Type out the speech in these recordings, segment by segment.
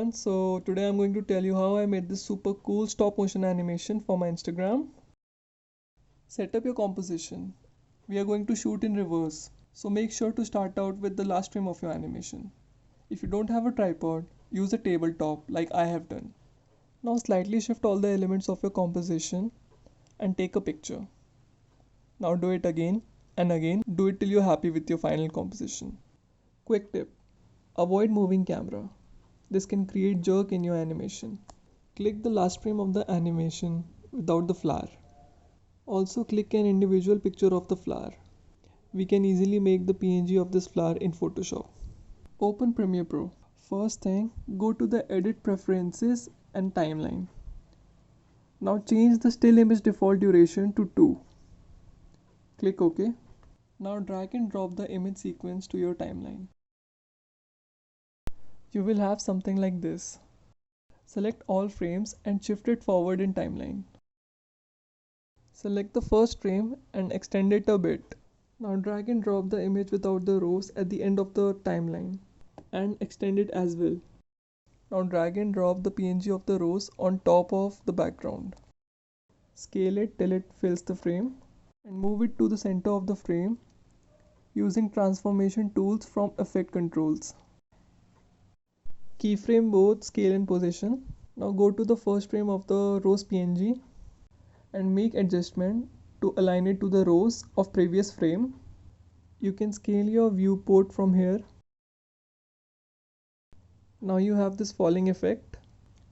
everyone. So today I'm going to tell you how I made this super cool stop motion animation for my Instagram. Set up your composition. We are going to shoot in reverse. So make sure to start out with the last frame of your animation. If you don't have a tripod, use a tabletop like I have done. Now slightly shift all the elements of your composition and take a picture. Now do it again and again. Do it till you're happy with your final composition. Quick tip. Avoid moving camera. This can create jerk in your animation. Click the last frame of the animation without the flower. Also click an individual picture of the flower. We can easily make the PNG of this flower in Photoshop. Open Premiere Pro. First thing, go to the edit preferences and timeline. Now change the still image default duration to 2. Click OK. Now drag and drop the image sequence to your timeline. You will have something like this. Select all frames and shift it forward in timeline. Select the first frame and extend it a bit. Now drag and drop the image without the rows at the end of the timeline and extend it as well. Now drag and drop the PNG of the rows on top of the background. Scale it till it fills the frame and move it to the center of the frame using transformation tools from effect controls. Keyframe both scale and position. Now go to the first frame of the rows PNG and make adjustment to align it to the rows of previous frame. You can scale your viewport from here. Now you have this falling effect,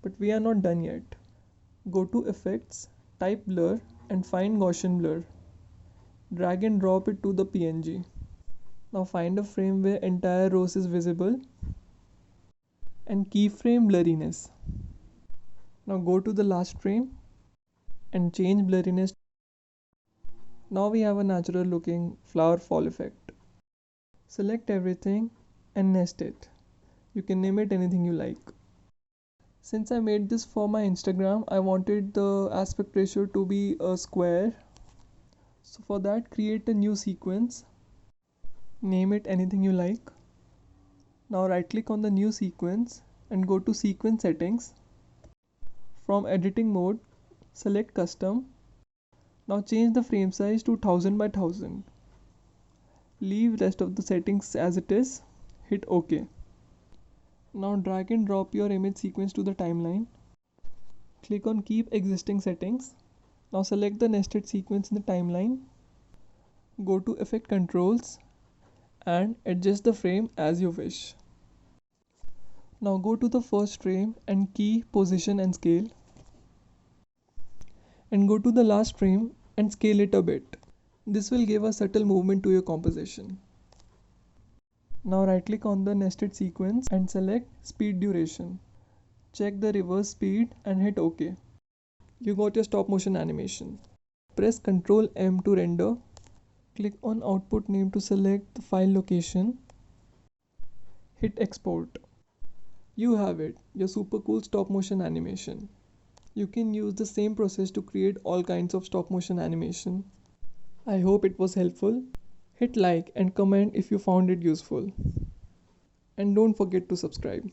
but we are not done yet. Go to effects, type blur and find Gaussian blur. Drag and drop it to the PNG. Now find a frame where entire rows is visible and keyframe blurriness. Now go to the last frame and change blurriness. Now we have a natural looking flower fall effect. Select everything and nest it. You can name it anything you like. Since I made this for my Instagram, I wanted the aspect ratio to be a square. So for that, create a new sequence. Name it anything you like. Now right click on the new sequence and go to sequence settings. From editing mode, select custom. Now change the frame size to 1000 by 1000. Leave rest of the settings as it is. Hit OK. Now drag and drop your image sequence to the timeline. Click on keep existing settings. Now select the nested sequence in the timeline. Go to effect controls and adjust the frame as you wish. Now go to the first frame and key position and scale. And go to the last frame and scale it a bit. This will give a subtle movement to your composition. Now right click on the nested sequence and select speed duration. Check the reverse speed and hit OK. You got your stop motion animation. Press Ctrl M to render. Click on output name to select the file location. Hit export. You have it, your super cool stop motion animation. You can use the same process to create all kinds of stop motion animation. I hope it was helpful. Hit like and comment if you found it useful. And don't forget to subscribe.